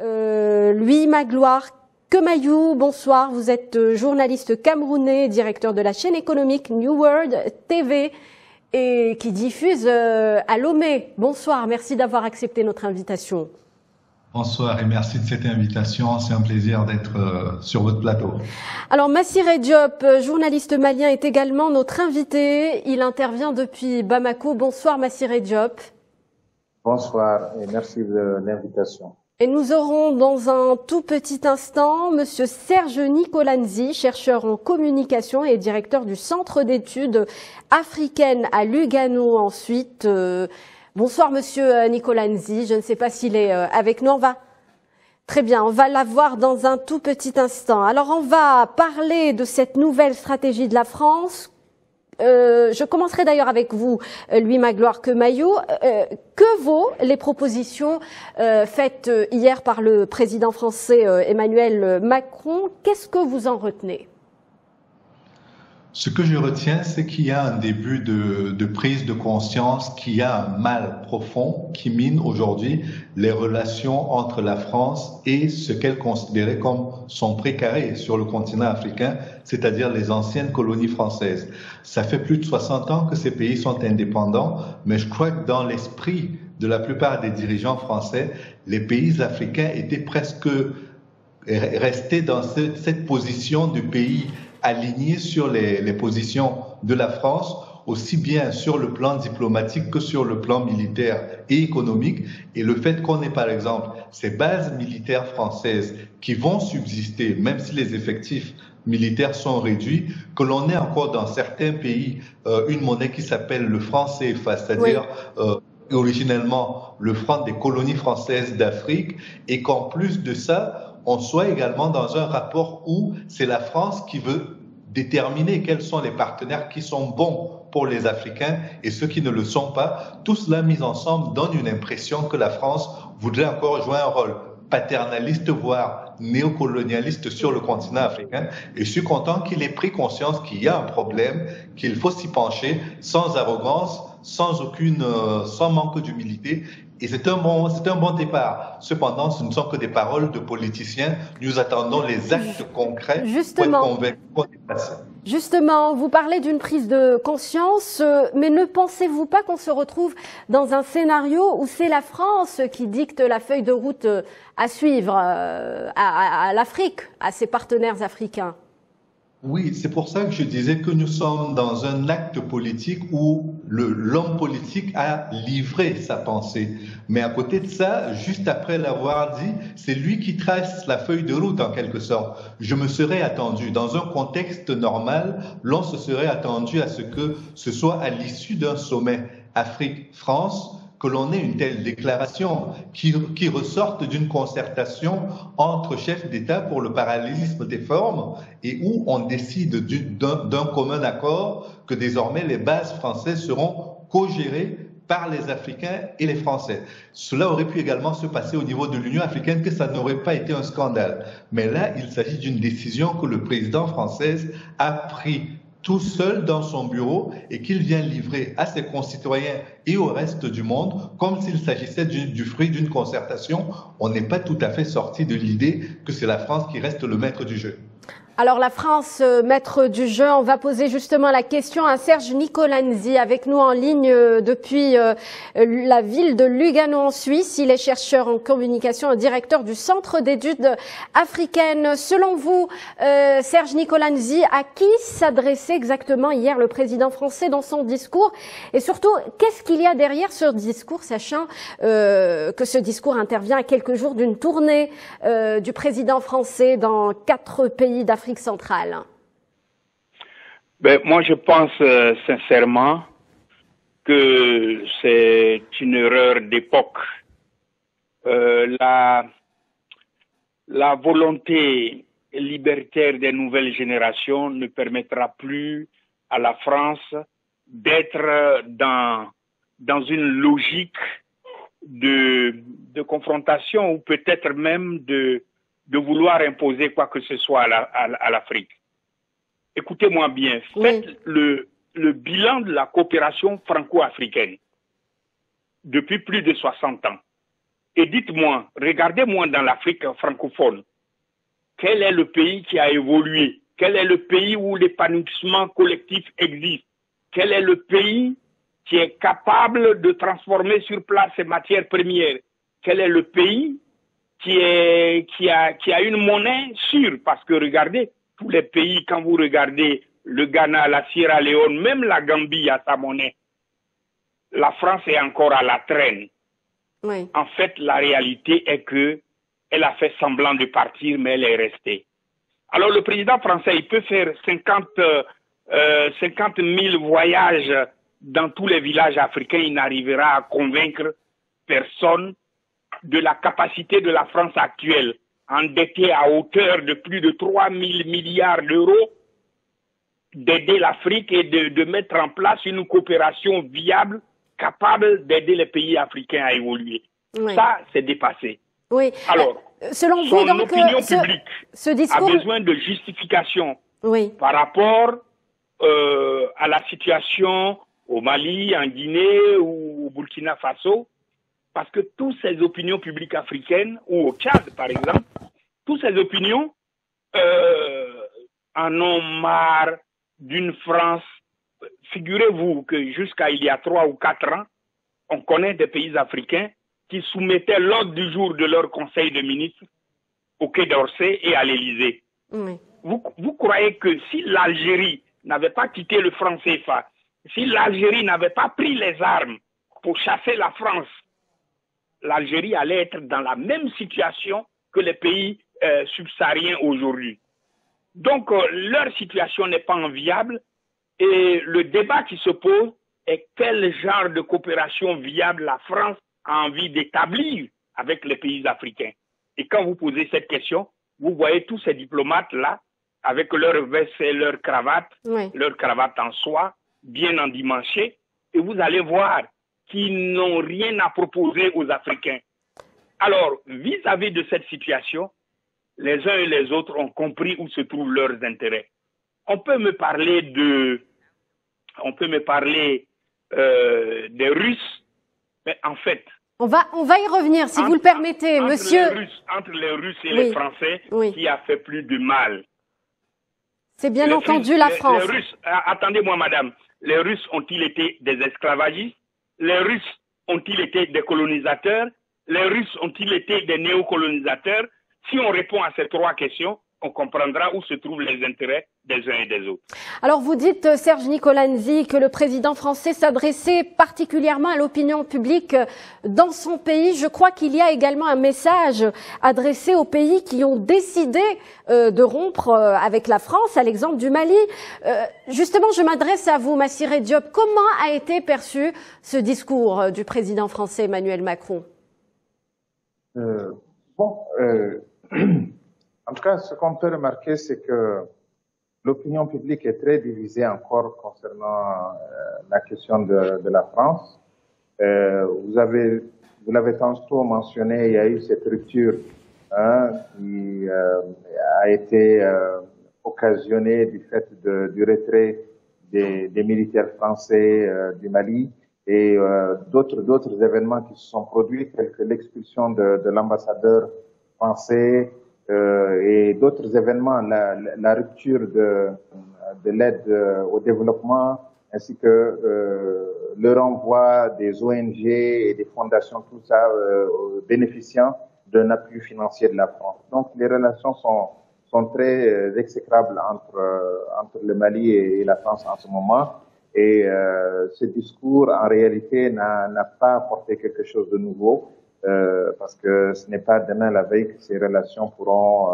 Louis Magloire Kemayou, bonsoir. Vous êtes journaliste camerounais, directeur de la chaîne économique New World TV et qui diffuse à Lomé. Bonsoir, merci d'avoir accepté notre invitation. Bonsoir et merci de cette invitation. C'est un plaisir d'être sur votre plateau. Alors, Massiré Diop, journaliste malien, est également notre invité. Il intervient depuis Bamako. Bonsoir, Massiré Diop. Bonsoir et merci de l'invitation. Et nous aurons dans un tout petit instant Monsieur Serge Nicolanzi, chercheur en communication et directeur du Centre d'études africaines à Lugano ensuite. Bonsoir Monsieur Nicolanzi, je ne sais pas s'il est avec nous. Très bien, on va l'avoir dans un tout petit instant. Alors on va parler de cette nouvelle stratégie de la France. Je commencerai d'ailleurs avec vous, Louis Magloire Kemayou. Que vaut les propositions faites hier par le président français Emmanuel Macron? Qu'est-ce que vous en retenez? Ce que je retiens, c'est qu'il y a un début de prise de conscience qu'il y a un mal profond qui mine aujourd'hui les relations entre la France et ce qu'elle considérait comme son précaré sur le continent africain, c'est-à-dire les anciennes colonies françaises. Ça fait plus de 60 ans que ces pays sont indépendants, mais je crois que dans l'esprit de la plupart des dirigeants français, les pays africains étaient presque restés dans cette position du pays aligné sur les positions de la France, aussi bien sur le plan diplomatique que sur le plan militaire et économique. Et le fait qu'on ait, par exemple, ces bases militaires françaises qui vont subsister, même si les effectifs militaires sont réduits, que l'on ait encore dans certains pays une monnaie qui s'appelle le franc CFA, c'est-à-dire originellement le franc des colonies françaises d'Afrique, et qu'en plus de ça, on soit également dans un rapport où c'est la France qui veut déterminer quels sont les partenaires qui sont bons pour les Africains et ceux qui ne le sont pas. Tout cela mis ensemble donne une impression que la France voudrait encore jouer un rôle paternaliste, voire néocolonialiste sur le continent africain. Et je suis content qu'il ait pris conscience qu'il y a un problème, qu'il faut s'y pencher sans arrogance, sans manque d'humilité. Et c'est un bon départ. Cependant, ce ne sont que des paroles de politiciens. Nous attendons les actes concrets pour être convaincus qu'on est passé. Justement, vous parlez d'une prise de conscience, mais ne pensez-vous pas qu'on se retrouve dans un scénario où c'est la France qui dicte la feuille de route à suivre à l'Afrique, à ses partenaires africains? Oui, c'est pour ça que je disais que nous sommes dans un acte politique où l'homme politique a livré sa pensée. Mais à côté de ça, juste après l'avoir dit, c'est lui qui trace la feuille de route en quelque sorte. Je me serais attendu, dans un contexte normal, l'on se serait attendu à ce que ce soit à l'issue d'un sommet Afrique-France, que l'on ait une telle déclaration qui ressorte d'une concertation entre chefs d'État pour le parallélisme des formes et où on décide d'un commun accord que désormais les bases françaises seront co-gérées par les Africains et les Français. Cela aurait pu également se passer au niveau de l'Union africaine, que ça n'aurait pas été un scandale. Mais là, il s'agit d'une décision que le président français a prise tout seul dans son bureau et qu'il vient livrer à ses concitoyens et au reste du monde comme s'il s'agissait du fruit d'une concertation. On n'est pas tout à fait sorti de l'idée que c'est la France qui reste le maître du jeu. Alors la France, maître du jeu, on va poser justement la question à Serge Nicolanzi, avec nous en ligne depuis la ville de Lugano en Suisse. Il est chercheur en communication et directeur du Centre d'études africaines. Selon vous, Serge Nicolanzi, à qui s'adressait exactement hier le président français dans son discours? Et surtout, qu'est-ce qu'il y a derrière ce discours, sachant que ce discours intervient à quelques jours d'une tournée du président français dans 4 pays d'Afrique centrale? Moi, je pense sincèrement que c'est une erreur d'époque. La volonté libertaire des nouvelles générations ne permettra plus à la France d'être dans une logique de confrontation ou peut-être même de vouloir imposer quoi que ce soit à l'Afrique. Écoutez-moi bien, faites le bilan de la coopération franco-africaine depuis plus de 60 ans. Et dites-moi, regardez-moi dans l'Afrique francophone, quel est le pays qui a évolué? Quel est le pays où l'épanouissement collectif existe? Quel est le pays qui est capable de transformer sur place ses matières premières? Quel est le pays qui a une monnaie sûre? Parce que regardez, tous les pays, quand vous regardez le Ghana, la Sierra Leone, même la Gambie a sa monnaie. La France est encore à la traîne. Oui. En fait, la réalité est que elle a fait semblant de partir, mais elle est restée. Alors, le président français, il peut faire 50 000 voyages dans tous les villages africains. Il n'arrivera à convaincre personne de la capacité de la France actuelle, endettée à hauteur de plus de 3 000 milliards d'euros, d'aider l'Afrique et de mettre en place une coopération viable, capable d'aider les pays africains à évoluer. Oui. Ça, c'est dépassé. Oui. Alors, selon vous, son donc, opinion publique ce discours a besoin de justification oui. par rapport à la situation au Mali, en Guinée ou au Burkina Faso, parce que toutes ces opinions publiques africaines, ou au Tchad par exemple, toutes ces opinions en ont marre d'une France. Figurez-vous que jusqu'à il y a 3 ou 4 ans, on connaît des pays africains qui soumettaient l'ordre du jour de leur conseil de ministres au Quai d'Orsay et à l'Élysée. Oui. Vous croyez que si l'Algérie n'avait pas quitté le franc CFA, si l'Algérie n'avait pas pris les armes pour chasser la France, l'Algérie allait être dans la même situation que les pays subsahariens aujourd'hui. Donc, leur situation n'est pas enviable et le débat qui se pose est quel genre de coopération viable la France a envie d'établir avec les pays africains. Et quand vous posez cette question, vous voyez tous ces diplomates-là, avec leur veste et leur cravate en soie, bien endimanchée, et vous allez voir qu'ils n'ont rien à proposer aux Africains. Alors, vis-à-vis de cette situation, les uns et les autres ont compris où se trouvent leurs intérêts. On peut me parler des Russes, mais en fait... On va y revenir, si vous le permettez, monsieur... Entre les Russes et les Français, qui a fait plus de mal? C'est bien entendu la France. Les Russes, attendez-moi madame, les Russes ont-ils été des esclavagistes? Les Russes ont-ils été des colonisateurs? Les Russes ont-ils été des néocolonisateurs? Si on répond à ces 3 questions, on comprendra où se trouvent les intérêts des uns et des autres. Alors vous dites, Serge Nicolanzi, que le président français s'adressait particulièrement à l'opinion publique dans son pays. Je crois qu'il y a également un message adressé aux pays qui ont décidé de rompre avec la France, à l'exemple du Mali. Justement, je m'adresse à vous, Massiré Diop. Comment a été perçu ce discours du président français Emmanuel Macron? En tout cas, ce qu'on peut remarquer, c'est que l'opinion publique est très divisée encore concernant la question de la France. Vous l'avez tantôt mentionné, il y a eu cette rupture qui a été occasionnée du fait du retrait des militaires français du Mali et d'autres événements qui se sont produits, tels que l'expulsion de l'ambassadeur français, et d'autres événements, la rupture de l'aide au développement, ainsi que le renvoi des ONG et des fondations, tout ça bénéficiant d'un appui financier de la France. Donc les relations sont très exécrables entre le Mali et la France en ce moment. Et ce discours, en réalité, n'a pas apporté quelque chose de nouveau. Parce que ce n'est pas demain la veille que ces relations pourront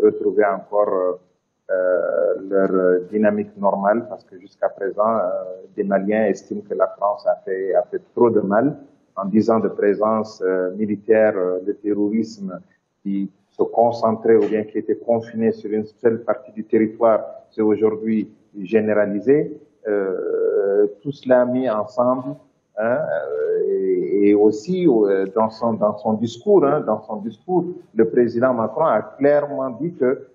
retrouver encore leur dynamique normale, parce que jusqu'à présent, des Maliens estiment que la France a fait trop de mal en 10 ans de présence militaire, de terrorisme qui se concentrait ou bien qui était confiné sur une seule partie du territoire, c'est aujourd'hui généralisé. Tout cela mis ensemble. Et aussi dans son discours, le président Macron a clairement dit que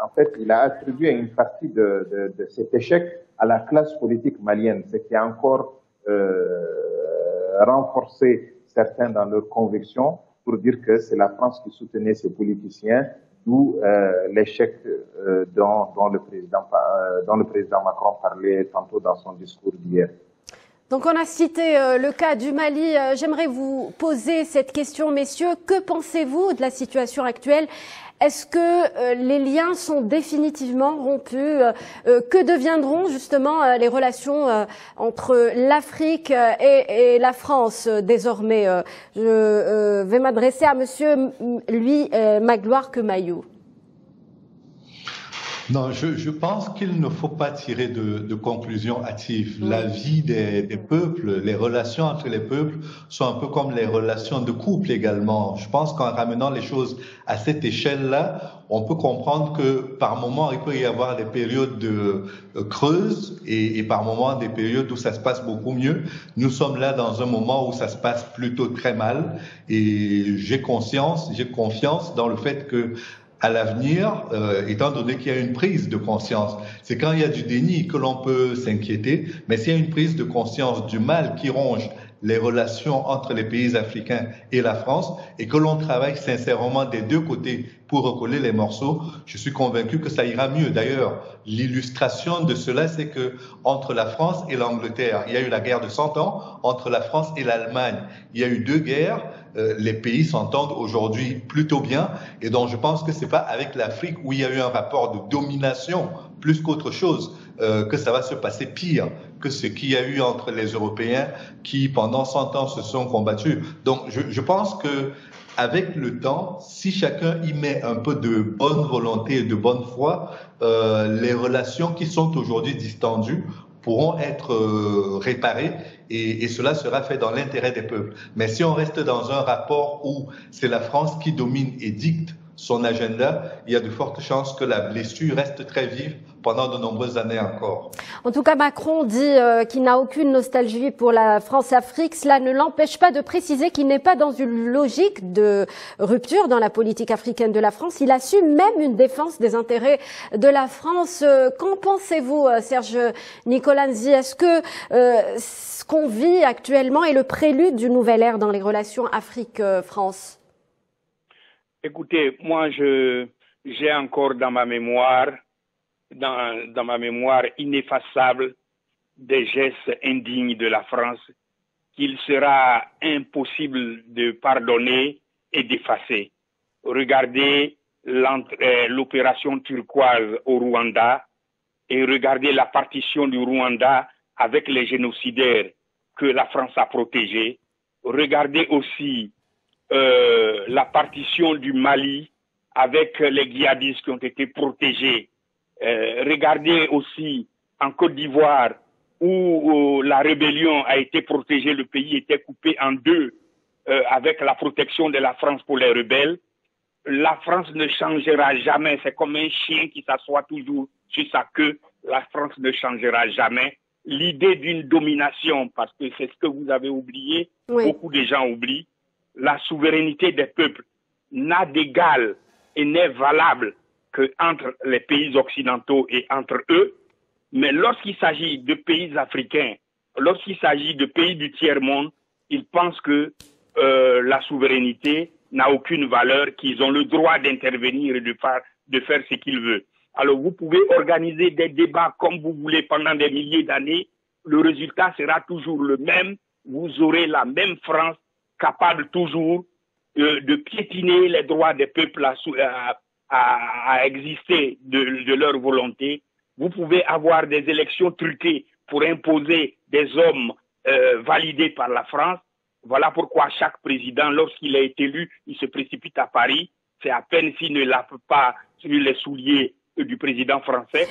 en fait il a attribué une partie de cet échec à la classe politique malienne, ce qui a encore renforcé certains dans leurs convictions pour dire que c'est la France qui soutenait ces politiciens, d'où l'échec dont le président Macron parlait tantôt dans son discours d'hier. Donc on a cité le cas du Mali. J'aimerais vous poser cette question, messieurs. Que pensez-vous de la situation actuelle? Est-ce que les liens sont définitivement rompus? Que deviendront justement les relations entre l'Afrique et la France désormais? Je vais m'adresser à monsieur Magloire Kemayou. Non, je pense qu'il ne faut pas tirer de conclusions hâtives. La vie des peuples, les relations entre les peuples sont un peu comme les relations de couple également. Je pense qu'en ramenant les choses à cette échelle-là, on peut comprendre que par moment, il peut y avoir des périodes de creuses et par moment des périodes où ça se passe beaucoup mieux. Nous sommes là dans un moment où ça se passe plutôt très mal et j'ai confiance dans le fait que à l'avenir, étant donné qu'il y a une prise de conscience. C'est quand il y a du déni que l'on peut s'inquiéter, mais s'il y a une prise de conscience du mal qui ronge les relations entre les pays africains et la France et que l'on travaille sincèrement des deux côtés pour recoller les morceaux, je suis convaincu que ça ira mieux. D'ailleurs, l'illustration de cela, c'est que entre la France et l'Angleterre, il y a eu la guerre de 100 ans, entre la France et l'Allemagne, il y a eu 2 guerres. Les pays s'entendent aujourd'hui plutôt bien et donc je pense que c'est pas avec l'Afrique où il y a eu un rapport de domination plus qu'autre chose que ça va se passer pire que ce qu'il y a eu entre les Européens qui pendant 100 ans se sont combattus. Donc je pense que avec le temps, si chacun y met un peu de bonne volonté et de bonne foi, les relations qui sont aujourd'hui distendues pourront être réparés et cela sera fait dans l'intérêt des peuples. Mais si on reste dans un rapport où c'est la France qui domine et dicte son agenda, il y a de fortes chances que la blessure reste très vive pendant de nombreuses années encore. En tout cas, Macron dit qu'il n'a aucune nostalgie pour la France-Afrique. Cela ne l'empêche pas de préciser qu'il n'est pas dans une logique de rupture dans la politique africaine de la France. Il assume même une défense des intérêts de la France. Qu'en pensez-vous, Serge Nicolanzi? Est-ce que ce qu'on vit actuellement est le prélude d'une nouvelle ère dans les relations Afrique-France? Écoutez, moi, j'ai encore dans ma mémoire ineffaçable des gestes indignes de la France qu'il sera impossible de pardonner et d'effacer. Regardez l'opération turquoise au Rwanda et regardez la partition du Rwanda avec les génocidaires que la France a protégés. Regardez aussi la partition du Mali avec les djihadistes qui ont été protégés. Regardez aussi en Côte d'Ivoire où la rébellion a été protégée, le pays était coupé en deux avec la protection de la France pour les rebelles. La France ne changera jamais, c'est comme un chien qui s'assoit toujours sur sa queue, la France ne changera jamais. L'idée d'une domination, parce que c'est ce que vous avez oublié, oui. Beaucoup de gens oublient, la souveraineté des peuples n'a d'égal et n'est valable qu'entre les pays occidentaux et entre eux. Mais lorsqu'il s'agit de pays africains, lorsqu'il s'agit de pays du tiers-monde, ils pensent que la souveraineté n'a aucune valeur, qu'ils ont le droit d'intervenir et de faire ce qu'ils veulent. Alors vous pouvez organiser des débats comme vous voulez pendant des milliers d'années, le résultat sera toujours le même, vous aurez la même France capable toujours de piétiner les droits des peuples à exister de leur volonté. Vous pouvez avoir des élections truquées pour imposer des hommes validés par la France. Voilà pourquoi chaque président, lorsqu'il est élu, il se précipite à Paris. C'est à peine s'il ne lave pas sur les souliers du président français.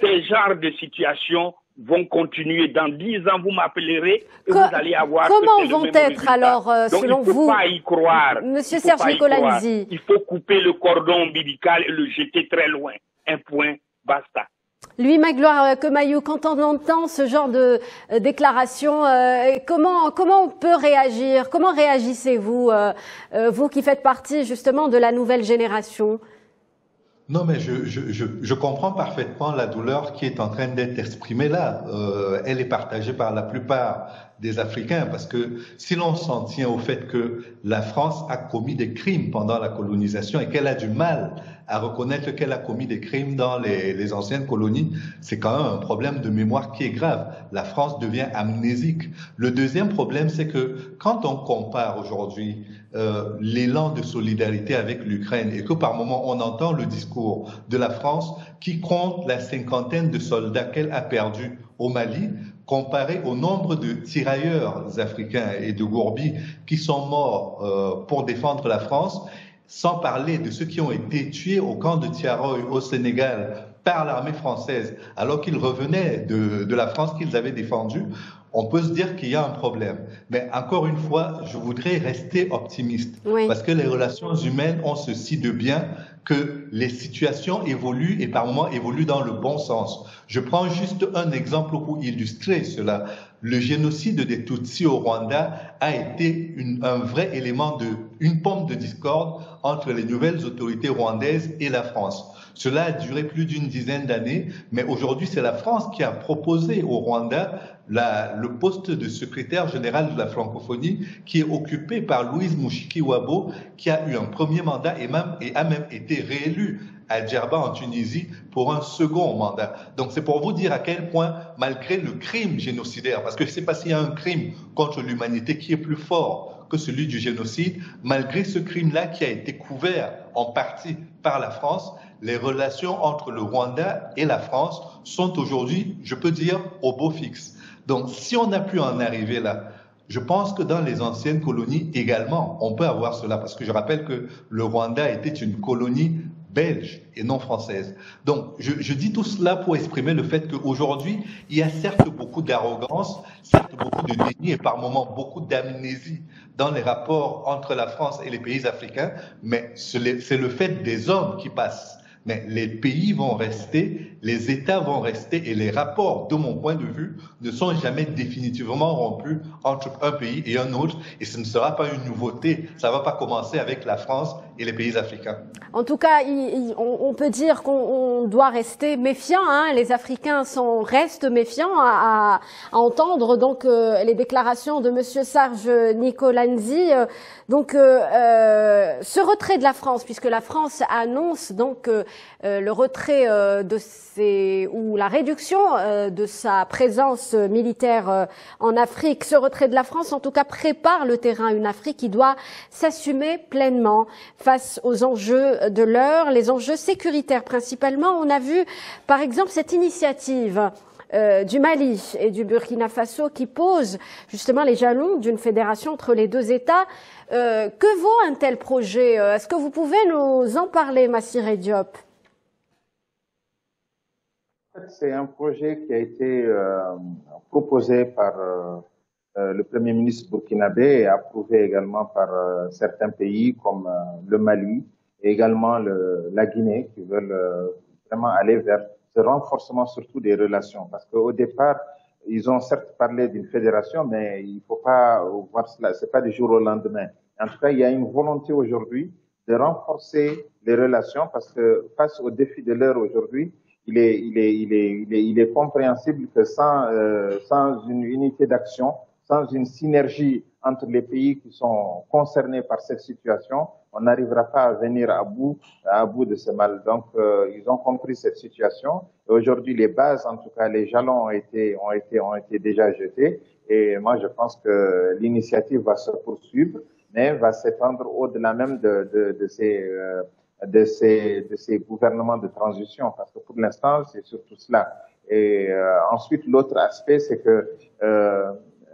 Ces genres de situations vont continuer. Dans 10 ans, vous m'appellerez et vous allez avoir... Comment vont être alors, donc, selon vous, il ne faut pas y croire. Monsieur Serge Nicolanzi? Il faut couper le cordon ombilical et le jeter très loin. Un point, basta. Louis Magloire Kemayou, quand on entend ce genre de déclaration, comment on peut réagir? Comment réagissez-vous, vous qui faites partie justement de la nouvelle génération? Non, mais je comprends parfaitement la douleur qui est en train d'être exprimée là. Elle est partagée par la plupart des Africains parce que si l'on s'en tient au fait que la France a commis des crimes pendant la colonisation et qu'elle a du mal à reconnaître qu'elle a commis des crimes dans les anciennes colonies, c'est quand même un problème de mémoire qui est grave. La France devient amnésique. Le deuxième problème, c'est que quand on compare aujourd'hui l'élan de solidarité avec l'Ukraine et que par moment on entend le discours de la France qui compte la cinquantaine de soldats qu'elle a perdus au Mali, comparé au nombre de tirailleurs africains et de Gourbi qui sont morts pour défendre la France, sans parler de ceux qui ont été tués au camp de Tiaroy au Sénégal par l'armée française alors qu'ils revenaient de la France qu'ils avaient défendue, on peut se dire qu'il y a un problème. Mais encore une fois, je voudrais rester optimiste parce que les relations humaines ont ceci de bien que les situations évoluent et par moments évoluent dans le bon sens. Je prends juste un exemple pour illustrer cela. Le génocide des Tutsis au Rwanda a été un vrai élément une pomme de discorde entre les nouvelles autorités rwandaises et la France. Cela a duré plus d'une dizaine d'années, mais aujourd'hui, c'est la France qui a proposé au Rwanda le poste de secrétaire général de la francophonie qui est occupé par Louise Mushikiwabo, qui a eu un premier mandat et a même été réélu à Djerba en Tunisie pour un second mandat. Donc c'est pour vous dire à quel point, malgré le crime génocidaire, parce que je ne sais pas s'il y a un crime contre l'humanité qui est plus fort que celui du génocide, malgré ce crime-là qui a été couvert en partie par la France, les relations entre le Rwanda et la France sont aujourd'hui, je peux dire, au beau fixe. Donc si on a pu en arriver là, je pense que dans les anciennes colonies également, on peut avoir cela, parce que je rappelle que le Rwanda était une colonie belge et non française. Donc, je dis tout cela pour exprimer le fait qu'aujourd'hui, il y a certes beaucoup d'arrogance, certes beaucoup de déni et par moments beaucoup d'amnésie dans les rapports entre la France et les pays africains, mais c'est le fait des hommes qui passent. Mais les pays vont rester, les États vont rester et les rapports, de mon point de vue, ne sont jamais définitivement rompus entre un pays et un autre. Et ce ne sera pas une nouveauté. Ça ne va pas commencer avec la France et les pays africains. En tout cas, on peut dire qu'on doit rester méfiant. Les Africains restent méfiants à entendre donc les déclarations de Monsieur Serge Nicolanzi. Donc, ce retrait de la France, puisque la France annonce donc le retrait ou la réduction de sa présence militaire en Afrique, ce retrait de la France, en tout cas, prépare le terrain. Une Afrique qui doit s'assumer pleinement face aux enjeux de l'heure, les enjeux sécuritaires principalement. On a vu, par exemple, cette initiative du Mali et du Burkina Faso qui pose justement les jalons d'une fédération entre les deux États. Que vaut un tel projet? Est-ce que vous pouvez nous en parler, Massiré Diop? C'est un projet qui a été proposé par le Premier ministre burkinabé et approuvé également par certains pays comme le Mali et également la Guinée qui veulent vraiment aller vers ce renforcement surtout des relations. Parce qu'au départ, ils ont certes parlé d'une fédération, mais il ne faut pas voir cela, c'est pas du jour au lendemain. En tout cas, il y a une volonté aujourd'hui de renforcer les relations parce que face aux défis de l'heure aujourd'hui, il est compréhensible que sans une unité d'action, sans une synergie entre les pays qui sont concernés par cette situation, on n'arrivera pas à venir à bout de ce mal. Donc, ils ont compris cette situation. Et aujourd'hui, les bases, en tout cas, les jalons ont été déjà jetés. Et moi, je pense que l'initiative va se poursuivre, mais va s'étendre au-delà même de ces gouvernements de transition, parce que pour l'instant, c'est surtout cela. Et ensuite, l'autre aspect, c'est que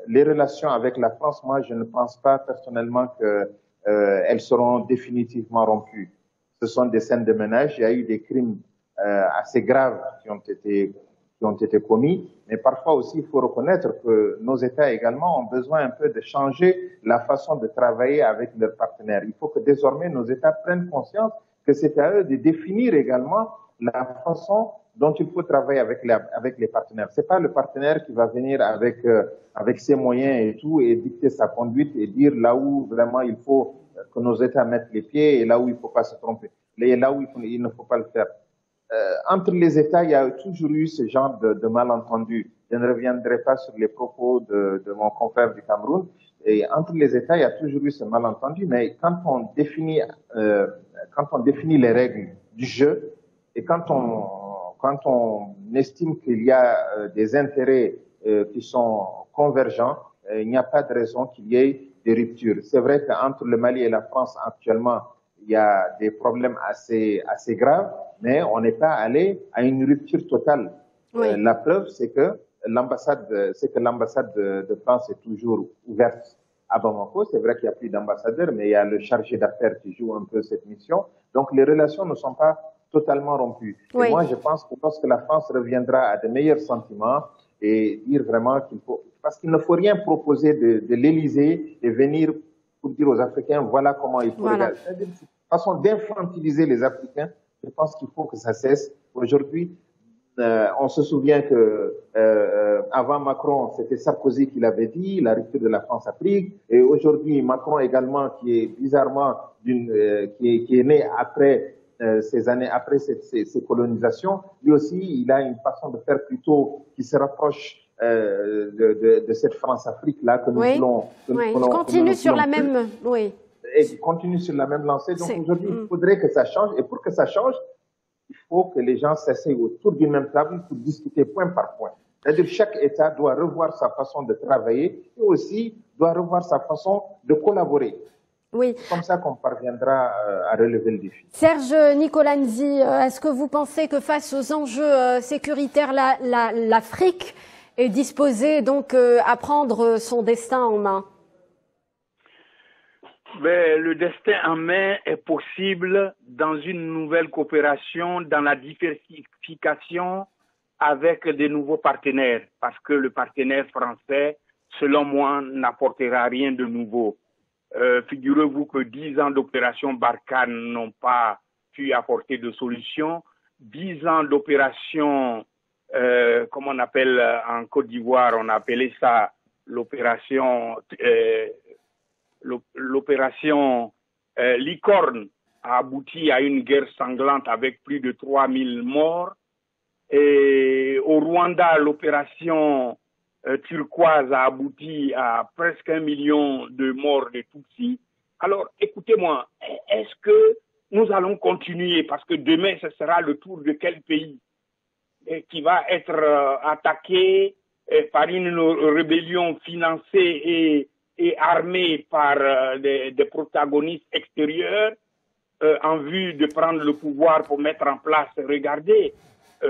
les relations avec la France, moi, je ne pense pas personnellement que elles seront définitivement rompues. Ce sont des scènes de ménage. Il y a eu des crimes assez graves qui ont été commis, mais parfois aussi, il faut reconnaître que nos États également ont besoin un peu de changer la façon de travailler avec leurs partenaires. Il faut que désormais nos États prennent conscience que c'est à eux de définir également la façon dont il faut travailler avec les partenaires. C'est pas le partenaire qui va venir avec ses moyens et tout et dicter sa conduite et dire là où vraiment il faut que nos États mettent les pieds et là où il ne faut pas se tromper, et là où il ne faut pas le faire. Entre les États, il y a toujours eu ce genre de malentendus. Je ne reviendrai pas sur les propos de mon confrère du Cameroun. Et entre les États, il y a toujours eu ce malentendu. Mais quand on définit les règles du jeu et quand on estime qu'il y a des intérêts qui sont convergents, il n'y a pas de raison qu'il y ait des ruptures. C'est vrai qu'entre le Mali et la France actuellement, il y a des problèmes assez graves, mais on n'est pas allé à une rupture totale. Oui. La preuve, c'est que l'ambassade de France est toujours ouverte à Bamako. C'est vrai qu'il n'y a plus d'ambassadeur, mais il y a le chargé d'affaires qui joue un peu cette mission. Donc les relations ne sont pas totalement rompues. Oui. Et moi, je pense que lorsque la France reviendra à de meilleurs sentiments et dire vraiment parce qu'il ne faut rien proposer de l'Élysée et venir pour dire aux Africains, voilà comment il faut regarder. C'est-à-dire une façon d'infantiliser les Africains. Je pense qu'il faut que ça cesse. Aujourd'hui, on se souvient que avant Macron, c'était Sarkozy qui l'avait dit, la rupture de la France-Afrique. Et aujourd'hui, Macron également, qui est bizarrement qui est né après ces années, après ces colonisations, lui aussi, il a une façon de faire plutôt qui se rapproche de cette France-Afrique-là que nous voulons. Continue sur la même, et continue sur la même lancée. Donc aujourd'hui, il faudrait que ça change. Et pour que ça change, il faut que les gens s'asseyent autour d'une même table pour discuter point par point. C'est-à-dire que chaque État doit revoir sa façon de travailler et aussi doit revoir sa façon de collaborer. Oui. C'est comme ça qu'on parviendra à relever le défi. Serge Nicolanzi, est-ce que vous pensez que face aux enjeux sécuritaires, l'Afrique est disposée donc à prendre son destin en main? Mais le destin en main est possible dans une nouvelle coopération, dans la diversification avec des nouveaux partenaires, parce que le partenaire français, selon moi, n'apportera rien de nouveau. Figurez-vous que 10 ans d'opération Barkhane n'ont pas pu apporter de solution. 10 ans d'opération, comme on appelle en Côte d'Ivoire, on a appelé ça l'opération Licorne a abouti à une guerre sanglante avec plus de 3000 morts. Et au Rwanda, l'opération turquoise a abouti à presque 1 million de morts de Tutsis. Alors, écoutez-moi, est-ce que nous allons continuer, parce que demain, ce sera le tour de quel pays qui va être attaqué par une rébellion financée et armée par des protagonistes extérieurs en vue de prendre le pouvoir pour mettre en place. Regardez,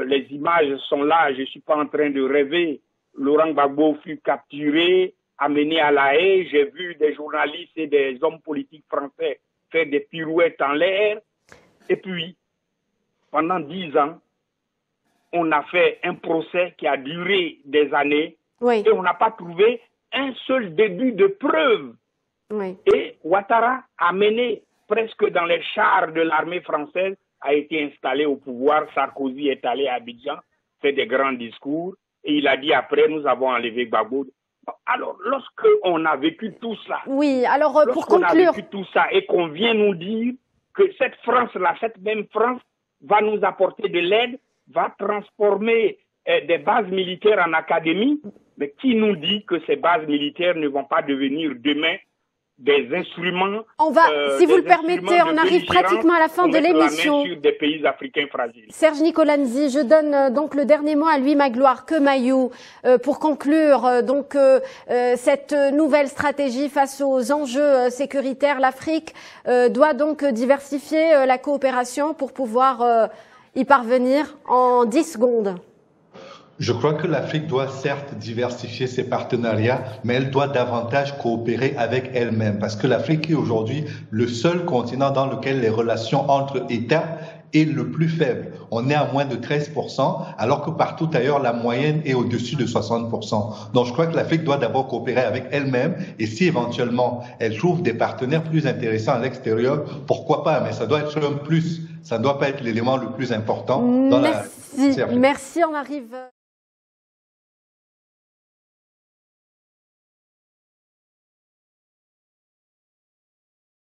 les images sont là, je ne suis pas en train de rêver. Laurent Gbagbo fut capturé, amené à La Haye. J'ai vu des journalistes et des hommes politiques français faire des pirouettes en l'air. Et puis, pendant 10 ans, on a fait un procès qui a duré des années et on n'a pas trouvé un seul début de preuve. Et Ouattara, amené presque dans les chars de l'armée française, a été installé au pouvoir. Sarkozy est allé à Abidjan, fait des grands discours, et il a dit après, nous avons enlevé Gbagbo. Alors, lorsque on a vécu tout ça, pour conclure, a vécu tout ça et qu'on vient nous dire que cette France-là, cette même France, va nous apporter de l'aide, va transformer des bases militaires en académie, mais qui nous dit que ces bases militaires ne vont pas devenir demain des instruments. Si vous le permettez, on arrive pratiquement à la fin de l'émission. Sur des pays africains fragiles. Serge Nicolanzi, je donne donc le dernier mot à Louis Magloire Kemayou pour conclure cette nouvelle stratégie face aux enjeux sécuritaires. L'Afrique doit donc diversifier la coopération pour pouvoir y parvenir en 10 secondes. Je crois que l'Afrique doit certes diversifier ses partenariats, mais elle doit davantage coopérer avec elle-même, parce que l'Afrique est aujourd'hui le seul continent dans lequel les relations entre États est le plus faible. On est à moins de 13%, alors que partout ailleurs, la moyenne est au-dessus de 60%. Donc je crois que l'Afrique doit d'abord coopérer avec elle-même, et si éventuellement elle trouve des partenaires plus intéressants à l'extérieur, pourquoi pas, mais ça doit être un plus, ça ne doit pas être l'élément le plus important dans Merci, on arrive...